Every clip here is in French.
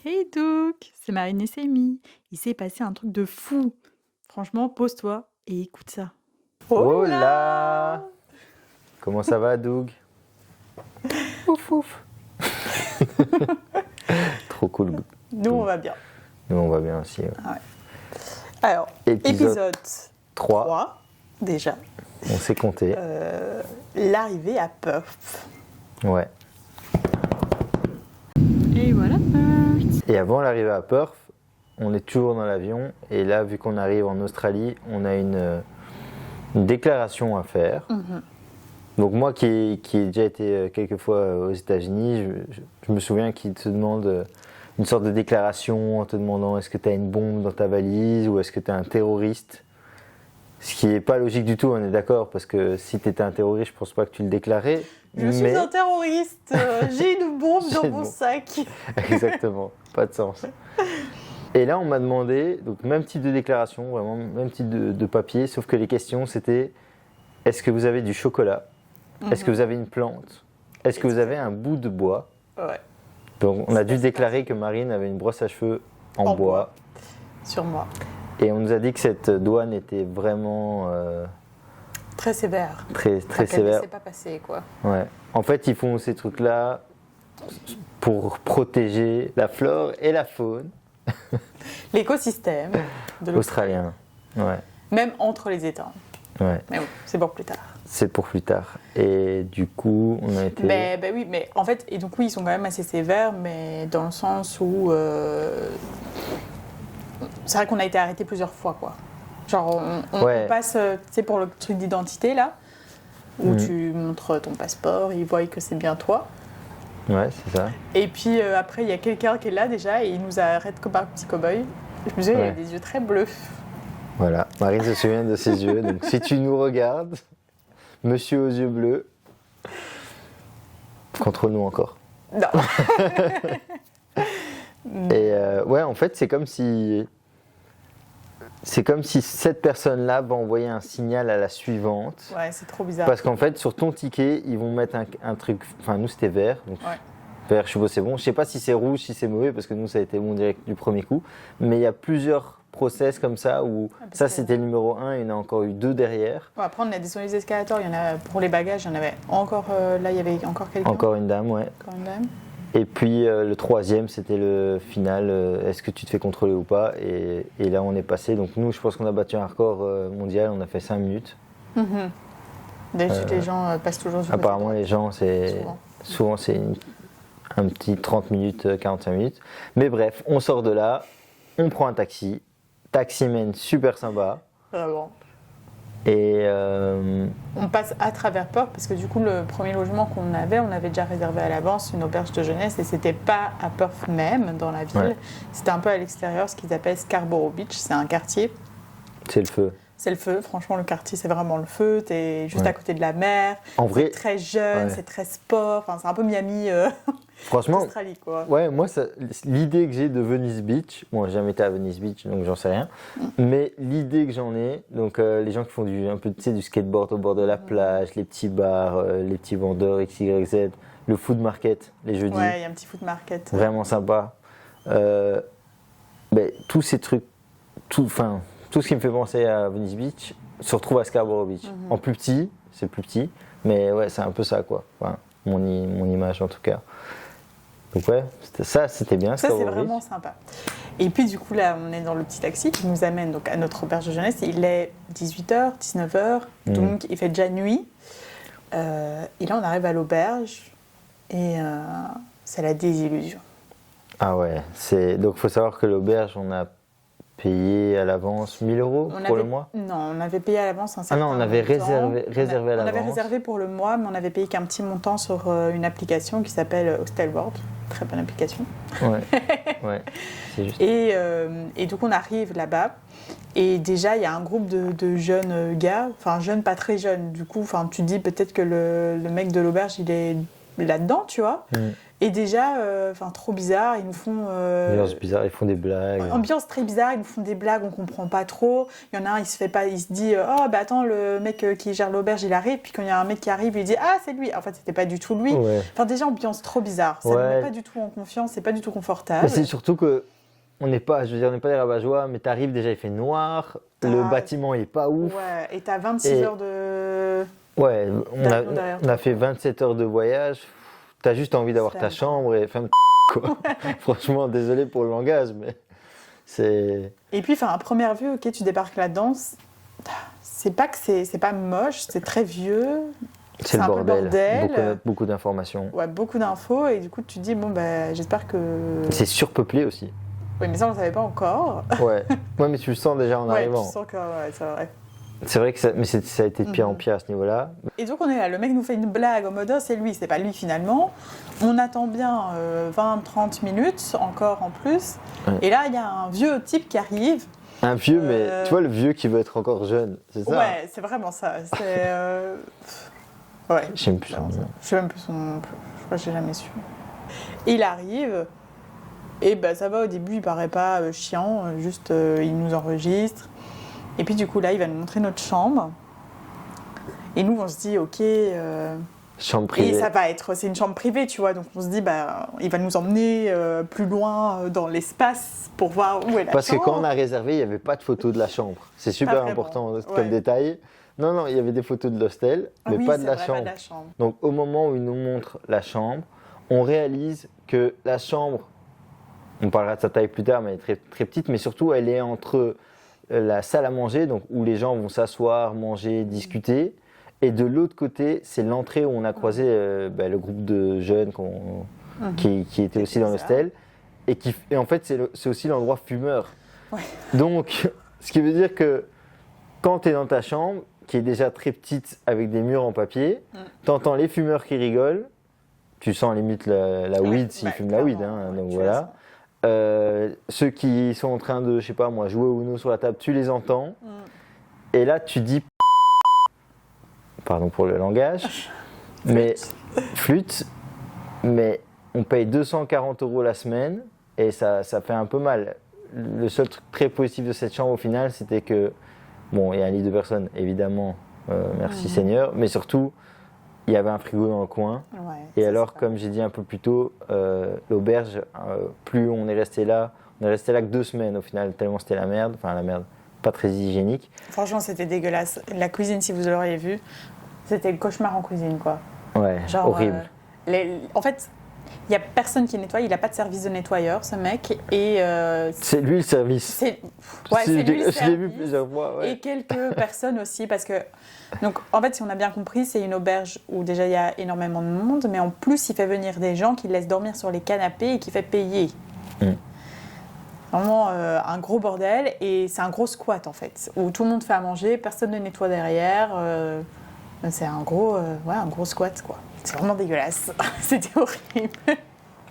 Hey Doug, c'est Marine et Samy. Il s'est passé un truc de fou. Franchement, pose-toi et écoute ça. Oh là! Comment ça va, Doug? Ouf ouf. Trop cool. Nous, on va bien. Nous, on va bien aussi. Ouais. Alors, épisode 3. 3, déjà. On s'est compté. L'arrivée à Perth. Ouais. Et voilà Perth. Et avant l'arrivée à Perth, on est toujours dans l'avion. Et là, vu qu'on arrive en Australie, on a une déclaration à faire. Donc moi qui ai déjà été quelques fois aux États-Unis, je me souviens qu'ils te demandent une sorte de déclaration en te demandant est-ce que tu as une bombe dans ta valise ou est-ce que tu es un terroriste. Ce qui n'est pas logique du tout, on est d'accord, parce que si tu étais un terroriste, je pense pas que tu le déclarais. Je suis un terroriste, j'ai une bombe dans mon sac. Exactement, pas de sens. Et là on m'a demandé, donc même type de déclaration, vraiment même type de papier, sauf que les questions c'était est-ce que vous avez du chocolat? Est-ce que vous avez une plante? Est-ce que vous avez un bout de bois? Ouais. Donc on a dû déclarer que Marine avait une brosse à cheveux en bois. Sur moi. Et on nous a dit que cette douane était vraiment Très sévère. très Qu'elle sévère. ne s'est pas passée, quoi. Ouais. En fait, ils font ces trucs-là pour protéger la flore et la faune L'écosystème de l'Australie. australien. Ouais. Même entre les États. Ouais. Mais bon, c'est pour plus tard. C'est pour plus tard. Et du coup, on a été. Ben oui, mais en fait, et donc oui, ils sont quand même assez sévères, mais dans le sens où c'est vrai qu'on a été arrêtés plusieurs fois, quoi. Genre, on passe, tu sais, pour le truc d'identité là, où tu montres ton passeport, ils voient que c'est bien toi. Ouais, c'est ça. Et puis après, il y a quelqu'un qui est là déjà et il nous arrête comme un petit cow-boy. Je me souviens, il avait des yeux très bleus. Voilà, Marine se souvient de ses yeux. Donc si tu nous regardes, monsieur aux yeux bleus, contrôle-nous encore. Non. Et ouais, en fait, c'est comme si cette personne-là va envoyer un signal à la suivante. Ouais, c'est trop bizarre. Parce qu'en fait, sur ton ticket, ils vont mettre un truc. Enfin, nous, c'était vert. Donc, vert, je suppose, c'est bon. Je sais pas si c'est rouge, si c'est mauvais, parce que nous, ça a été bon direct du premier coup. Mais il y a plusieurs process comme ça où ça, c'était le numéro 1, il y en a encore eu 2 derrière. Bon, après, on a descendu les escalators. Il y en a pour les bagages, il y en avait encore. Là, il y avait encore quelqu'un. Encore une dame, ouais. Encore une dame. Et puis le troisième, c'était le final, est-ce que tu te fais contrôler ou pas, et là on est passé, donc nous je pense qu'on a battu un record mondial, on a fait 5 minutes. D'habitude les gens passent toujours du côté. Apparemment les gens, souvent c'est un petit 30 minutes, 45 minutes. Mais bref, on sort de là, on prend un taximan super sympa. Vraiment. Et on passe à travers Perth parce que du coup le premier logement qu'on avait, on avait déjà réservé à l'avance une auberge de jeunesse et c'était pas à Perth même dans la ville, c'était un peu à l'extérieur, ce qu'ils appellent Scarborough Beach, c'est un quartier. C'est le feu. C'est le feu, franchement le quartier c'est vraiment le feu, t'es juste à côté de la mer, en vrai, c'est très jeune, c'est très sport, enfin c'est un peu Miami franchement, d'Australie quoi. Ouais, moi l'idée que j'ai de Venice Beach, bon j'ai jamais été à Venice Beach donc j'en sais rien, mais l'idée que j'en ai, donc les gens qui font un peu du skateboard au bord de la plage, les petits bars, les petits vendeurs XYZ, le food market les jeudis. Ouais, il y a un petit food market. Vraiment sympa. Tous ces trucs, tout ce qui me fait penser à Venice Beach se retrouve à Scarborough Beach. En plus petit, c'est plus petit, mais ouais, c'est un peu ça quoi. Enfin, mon image en tout cas. Donc ouais, c'était bien. Ça c'est vraiment sympa. Et puis du coup là, on est dans le petit taxi qui nous amène donc à notre auberge de jeunesse. Il est 18h, 19h, donc il fait déjà nuit. Et là on arrive à l'auberge et c'est la désillusion. Ah ouais, donc il faut savoir que l'auberge, on a payé à l'avance 1 000 € pour le mois. Non, on avait payé à l'avance un certain montant. Ah non, on avait réservé à l'avance. On avait réservé pour le mois, mais on avait payé qu'un petit montant sur une application qui s'appelle Hostelworld. Très bonne application. Ouais, c'est juste. Et donc on arrive là-bas. Et déjà, il y a un groupe de jeunes gars, enfin jeunes, pas très jeunes. Du coup, tu te dis peut-être que le mec de l'auberge, il est là-dedans, tu vois. Et déjà, trop bizarre, ils nous font... Ambiance bizarre, ils font des blagues. Ambiance très bizarre, ils nous font des blagues, on comprend pas trop. Il y en a un, il se dit oh bah attends, le mec qui gère l'auberge, il arrive. Puis quand il y a un mec qui arrive, il dit ah c'est lui. En fait, c'était pas du tout lui. Ouais. Enfin déjà, ambiance trop bizarre. Ça ne met pas du tout en confiance, c'est pas du tout confortable. Mais c'est surtout que on n'est pas des rabat-joie, mais t'arrives déjà, il fait noir, le bâtiment il est pas ouf. Ouais, et t'as 26 heures de... Ouais, on a fait 27 heures de voyage. T'as juste envie d'avoir ta chambre et enfin quoi. Ouais. Franchement, désolé pour le langage, mais c'est. Et puis, à première vue, ok, tu débarques là-dedans. C'est pas que c'est pas moche, c'est très vieux. C'est le bordel. Beaucoup d'informations. Ouais, beaucoup d'infos et du coup, tu te dis bon j'espère que. C'est surpeuplé aussi. Oui, mais ça on le savait pas encore. Ouais, mais tu le sens déjà en arrivant. Ouais, tu sens que c'est vrai. C'est vrai que ça a été de pire en pire à ce niveau-là. Et donc on est là, le mec nous fait une blague en mode oh, c'est lui, c'est pas lui finalement. On attend bien 20-30 minutes, encore en plus. Ouais. Et là, il y a un vieux type qui arrive. Un vieux, mais tu vois le vieux qui veut être encore jeune, c'est ça? Ouais, c'est vraiment ça. C'est, ouais. Je sais même plus son nom. Je sais même plus son nom. Je crois que j'ai jamais su. Et il arrive. Et ça va, au début, il paraît pas chiant. Juste, il nous enregistre. Et puis du coup là, il va nous montrer notre chambre. Et nous, on se dit, ok. Chambre privée. Et c'est une chambre privée, tu vois. Donc on se dit, il va nous emmener plus loin dans l'espace pour voir où est la chambre. Parce que quand on a réservé, il n'y avait pas de photo de la chambre. C'est super important comme détail. Non, il y avait des photos de l'hostel, mais pas de la chambre. Donc au moment où il nous montre la chambre, on réalise que la chambre, on parlera de sa taille plus tard, mais elle est très, très petite, mais surtout elle est entre la salle à manger, donc où les gens vont s'asseoir, manger, discuter, et de l'autre côté, c'est l'entrée où on a croisé le groupe de jeunes qui étaient aussi dans l'hostel, et en fait c'est aussi l'endroit fumeur. Ouais. Donc, ce qui veut dire que quand tu es dans ta chambre, qui est déjà très petite avec des murs en papier, tu entends les fumeurs qui rigolent, tu sens limite la weed s'ils fument la weed, donc voilà. Ceux qui sont en train de, je sais pas moi, jouer au Uno sur la table, tu les entends. Et là, tu dis, pardon pour le langage, mais flûte, mais on paye 240 € la semaine et ça fait un peu mal. Le seul truc très positif de cette chambre au final, c'était que, bon, il y a un lit de personnes, évidemment, merci Seigneur, mais surtout, il y avait un frigo dans le coin. Ouais, et alors, comme j'ai dit un peu plus tôt, l'auberge, plus on est resté là que 2 semaines au final, tellement c'était la merde, pas très hygiénique. Franchement, c'était dégueulasse. La cuisine, si vous l'auriez vu, c'était le cauchemar en cuisine, quoi. Ouais, genre, horrible. En fait, il n'y a personne qui nettoie, il n'a pas de service de nettoyeur, ce mec. Et c'est lui le service. C'est lui le service. Je l'ai vu plusieurs fois. Ouais. Et quelques personnes aussi, parce que... Donc, en fait, si on a bien compris, c'est une auberge où déjà il y a énormément de monde, mais en plus, il fait venir des gens qui laissent dormir sur les canapés et qui fait payer. Vraiment un gros bordel, et c'est un gros squat, en fait, où tout le monde fait à manger, personne ne nettoie derrière. C'est un gros squat, quoi. C'est vraiment dégueulasse. C'était horrible.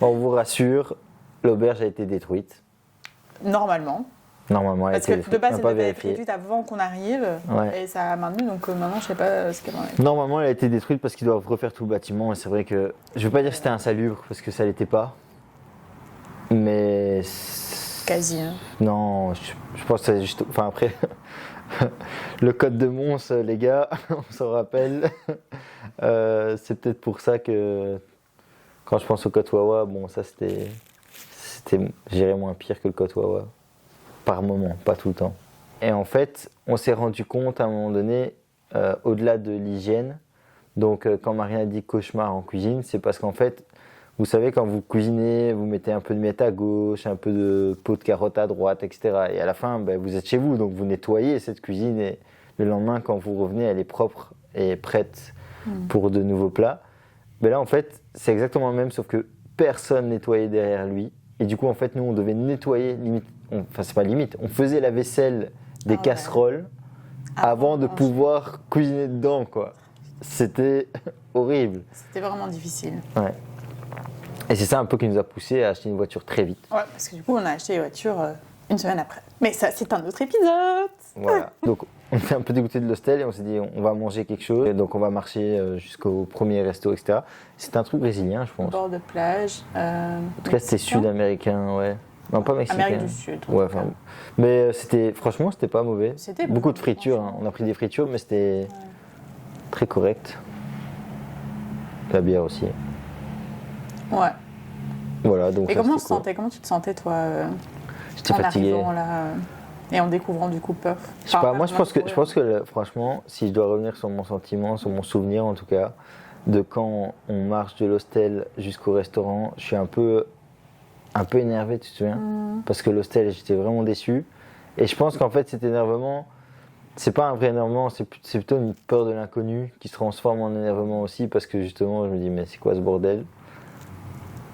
On vous rassure, l'auberge a été détruite. Normalement, elle a été détruite. Parce que de base, elle avait été détruite avant qu'on arrive. Ouais. Et ça a maintenu, donc maintenant, je sais pas ce qu'elle en est. Normalement, elle a été détruite parce qu'ils doivent refaire tout le bâtiment. Et c'est vrai que, je veux pas dire que c'était insalubre, parce que ça l'était pas. Mais... Quasi. Hein. Non, je pense que c'est juste... Enfin, après... Le code de Mons, les gars, on s'en rappelle. C'est peut-être pour ça que quand je pense au Côte Wawa, bon, ça c'était j'irais moins pire que le Côte Wawa. Par moment, pas tout le temps. Et en fait, on s'est rendu compte à un moment donné, au-delà de l'hygiène, donc quand Marina dit cauchemar en cuisine, c'est parce qu'en fait, vous savez, quand vous cuisinez, vous mettez un peu de miettes à gauche, un peu de peau de carotte à droite, etc. Et à la fin, vous êtes chez vous, donc vous nettoyez cette cuisine et le lendemain, quand vous revenez, elle est propre et prête pour de nouveaux plats. Mais là, en fait, c'est exactement le même, sauf que personne nettoyait derrière lui. Et du coup, en fait, nous, on devait nettoyer, c'est pas limite, on faisait la vaisselle des casseroles avant de pouvoir cuisiner dedans, quoi. C'était horrible. C'était vraiment difficile. Ouais. Et c'est ça un peu qui nous a poussé à acheter une voiture très vite. Ouais, parce que du coup, on a acheté une voiture une semaine après. Mais ça, c'est un autre épisode. Voilà. Donc, on était un peu dégoûté de l'hostel et on s'est dit on va manger quelque chose. Et donc on va marcher jusqu'au premier resto, etc. C'était un truc brésilien, je pense. Bord de plage. En tout cas, c'était sud-américain, ouais. Non, pas mexicain. Amérique du Sud. Ouais, enfin, mais franchement, c'était pas mauvais. C'était beaucoup bon, de fritures. Hein. On a pris des fritures, mais c'était très correct. La bière aussi. Ouais. Voilà, donc. Et ça, comment c'était cool. comment tu te sentais toi J'étais en fatigué. arrivant là et en découvrant du coup Perth? Je sais pas, moi je pense que franchement, si je dois revenir sur mon sentiment, sur mon souvenir en tout cas, de quand on marche de l'hostel jusqu'au restaurant, je suis un peu énervé, tu te souviens? Parce que l'hostel, j'étais vraiment déçu. Et je pense qu'en fait, cet énervement, c'est pas un vrai énervement, c'est plutôt une peur de l'inconnu qui se transforme en énervement aussi, parce que justement, je me dis, mais c'est quoi ce bordel?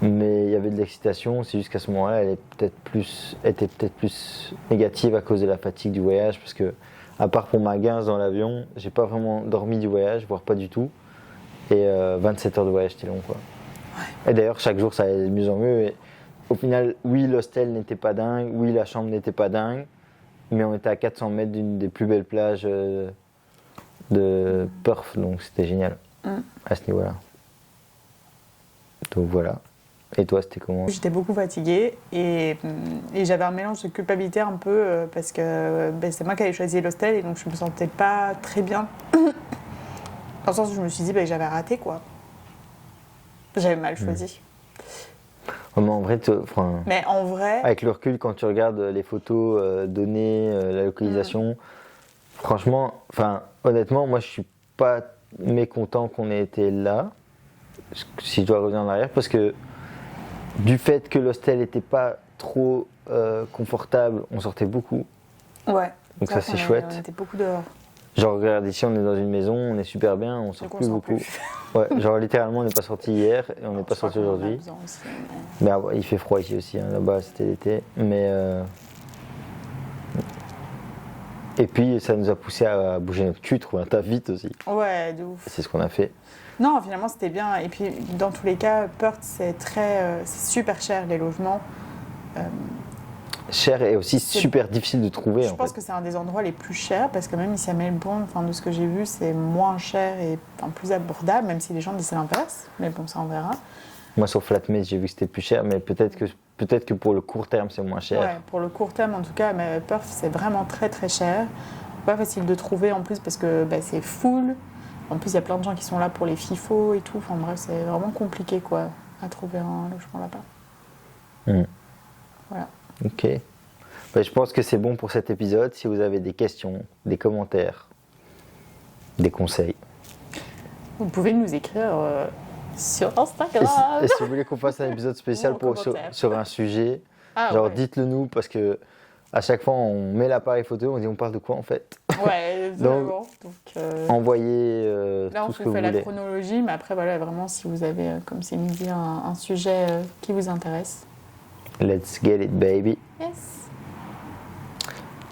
Mais il y avait de l'excitation, c'est juste qu'à ce moment-là, elle était peut-être plus négative à cause de la fatigue du voyage, parce que, à part pour ma guince dans l'avion, j'ai pas vraiment dormi du voyage, voire pas du tout. Et 27 heures de voyage, c'était long, quoi. Ouais. Et d'ailleurs, chaque jour, ça allait de mieux en mieux. Et au final, oui, l'hostel n'était pas dingue, oui, la chambre n'était pas dingue, mais on était à 400 mètres d'une des plus belles plages de Perth, donc c'était génial à ce niveau-là. Donc voilà. Et toi, c'était comment? J'étais beaucoup fatiguée et j'avais un mélange de culpabilité un peu parce que c'est moi qui avais choisi l'hostel et donc je me sentais pas très bien. Dans le sens où je me suis dit que j'avais raté quoi. J'avais mal choisi. Mais en vrai, Mais en vrai, avec le recul, quand tu regardes les photos données, la localisation, franchement, honnêtement, moi je suis pas mécontent qu'on ait été là, si je dois revenir en arrière, parce que du fait que l'hostel n'était pas trop confortable, on sortait beaucoup. Ouais. Donc ça c'est chouette. On était beaucoup dehors. Genre regarde ici, on est dans une maison, on est super bien, on sort plus beaucoup. Ouais, genre littéralement on n'est pas sorti hier et on n'est pas sorti aujourd'hui. Mais il fait froid ici aussi, hein, là-bas c'était l'été. Mais et puis ça nous a poussé à bouger notre cul, trouver un taf vite aussi. Ouais, de ouf. C'est ce qu'on a fait. Non, finalement c'était bien. Et puis dans tous les cas, Perth c'est super cher les logements. Cher et aussi super difficile de trouver. Je pense que c'est un des endroits les plus chers parce que même ici à Melbourne, de ce que j'ai vu, c'est moins cher et plus abordable, même si les gens disent l'inverse. Mais bon, ça on verra. Moi sur Flatmate, j'ai vu que c'était plus cher, mais peut-être que pour le court terme c'est moins cher. Ouais, pour le court terme en tout cas, mais Perth c'est vraiment très très cher. Pas facile de trouver en plus parce que c'est full. En plus, il y a plein de gens qui sont là pour les FIFO et tout. Enfin bref, c'est vraiment compliqué quoi à trouver un logement là-bas. Voilà. Ok. Je pense que c'est bon pour cet épisode. Si vous avez des questions, des commentaires, des conseils, vous pouvez nous écrire sur Instagram. Et si vous voulez qu'on fasse un épisode spécial sur un sujet, dites-le nous parce que à chaque fois on met l'appareil photo, on dit on parle de quoi en fait. Ouais, vraiment. Donc, envoyez là, tout ce que vous voulez. On fait la chronologie, mais après voilà, vraiment si vous avez, comme c'est midi, un sujet qui vous intéresse. Let's get it, baby. Yes.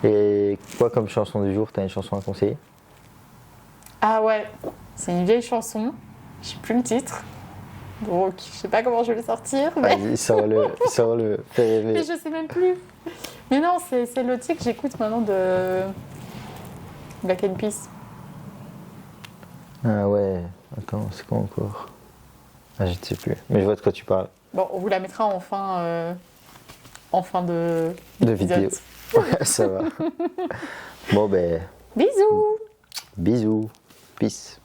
Et quoi comme chanson du jour? T'as une chanson à conseiller? Ah ouais, c'est une vieille chanson. Je sais plus le titre. Donc je sais pas comment je vais le sortir. Mais... Vas-y, sors-le, fais rêver. Mais je sais même plus. Mais non, c'est le titre que j'écoute maintenant de Black Eyed Peas. Ah ouais, attends, c'est quoi encore? Ah, je ne sais plus, mais je vois de quoi tu parles. Bon, on vous la mettra en fin de vidéo. Ouais, ça va. Bon, Bisous. Bisous. Peace.